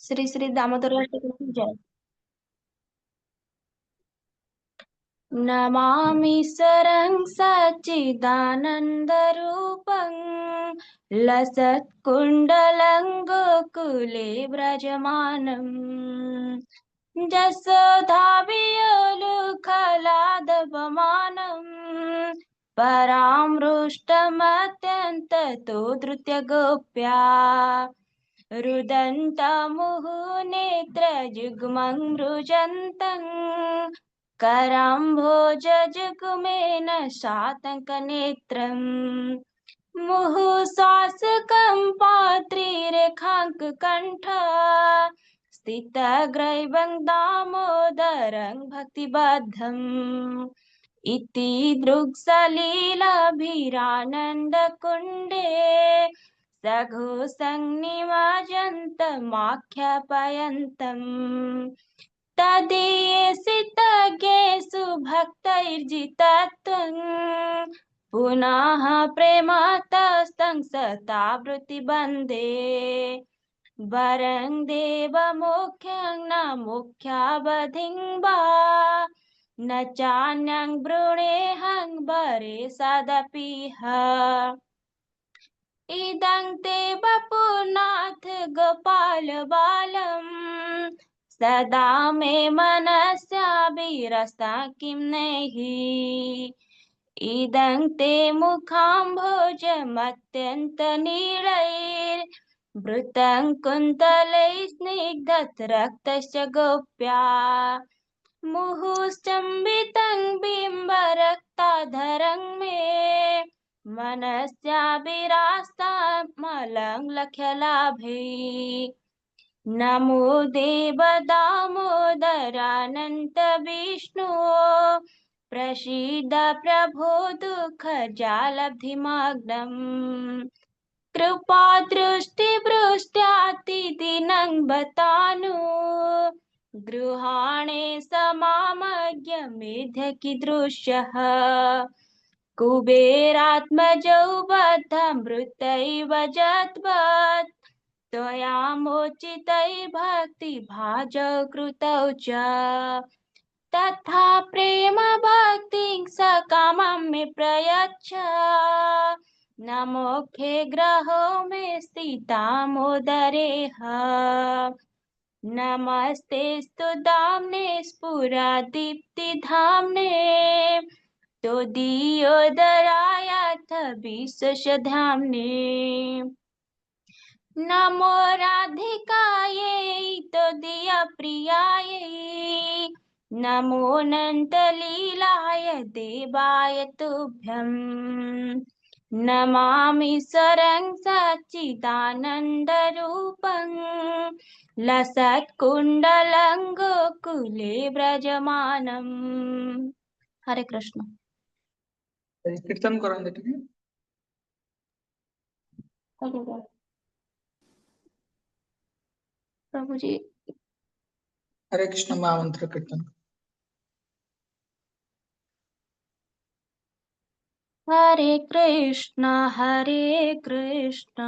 श्री श्री दामोदर दास ठाकुर की जय। नमामि सरं सच्चिदानन्दरूपं लसत्कुण्डलं गोकुले व्रजमानम् जसोदाभियोलुखलादपमानम् परामृष्टमत्यन्ततो धृत्यगोप्या रुदन्तमुहुनेत्रयुग्मं रुजन्तं कराम्भोजजुग्मेन शातङ्कनेत्रम् मुहुश्वासकम्पात्रिरेखाङ्ककण्ठ स्थितग्रैवं दामोदरं भक्तिबद्धम् इति दृक्सलिलभिरानन्दकुण्डे सघोषन्निमज्जन्तमाख्यापयन्तम् तदीयसितज्ञेषु भक्तैर्जितत्वं पुनः प्रेमतस्तं सतावृत्तिबन्धे वरं देवमुख्यं न मुख्यावधिं वा न चान्यं वृणेऽहं वरे सदपिह इदं ते वपुनाथ गोपाल बालम् सदा मे मनस्याभिरस्ता किं नेहि इदं ते मुखाम्भोजमत्यन्तनीलैर्वृतं कुन्तलैः स्निग्धरक्तस्य गोप्या मुहुश्चम्बितं बिम्बरक्ताधरं मे मनस्याभिरास्तामलं लक्ष्यलाभे नमो देव दामोदरानन्त विष्णु प्रसीद प्रभो दुःखजालब्धिमग्नम् कृपादृष्टिवृष्ट्यातिदिनं बतानु गृहाणे समामज्ञमेध्य कीदृशः कुबेरात्मजौ बद्धमृतैव जद्वत् त्वया मोचितै भक्तिभाजौ कृतौ च तथा प्रेम भक्तिं सकामं मे प्रयच्छ नमोखे ग्रहो मे स्थितामोदरेह नमस्ते स्तुदाम्ने स्फुरदीप्तिधाम्ने त्वदीयोदरायाथ विशेषधाम्ने नमो राधिकायै त्वदीयप्रियायै नमो अनन्तलीलाय देवाय तुभ्यं नमामि सरं सच्चिदानन्दरूपं लसत्कुण्डलं गोकुले व्रजमानम्। हरे कृष्ण। कीर्तन करंदे ठीक है। प्रभु जी हरे कृष्ण महामंत्र कीर्तन। हरे कृष्ण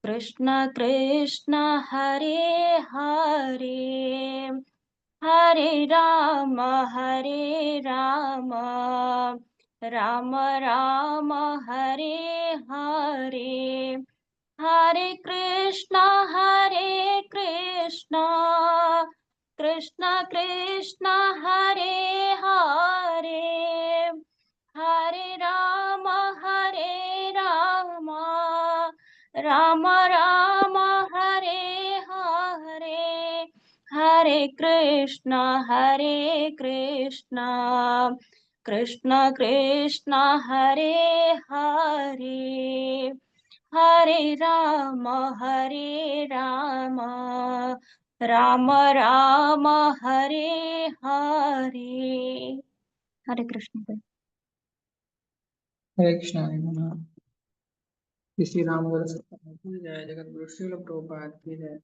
कृष्ण कृष्ण हरे हरे हरे राम राम राम हरे हरे हरे कृष्ण कृष्ण कृष्ण हरे हरे हरे राम राम राम हरे हरे हरे कृष्ण कृष्ण कृष्ण हरे हरे हरे राम राम राम हरे हरे। हरे कृष्ण। हरे कृष्ण हरे कृष्ण। श्री राम जय जगत गुरु श्रील प्रभुपाद की जय।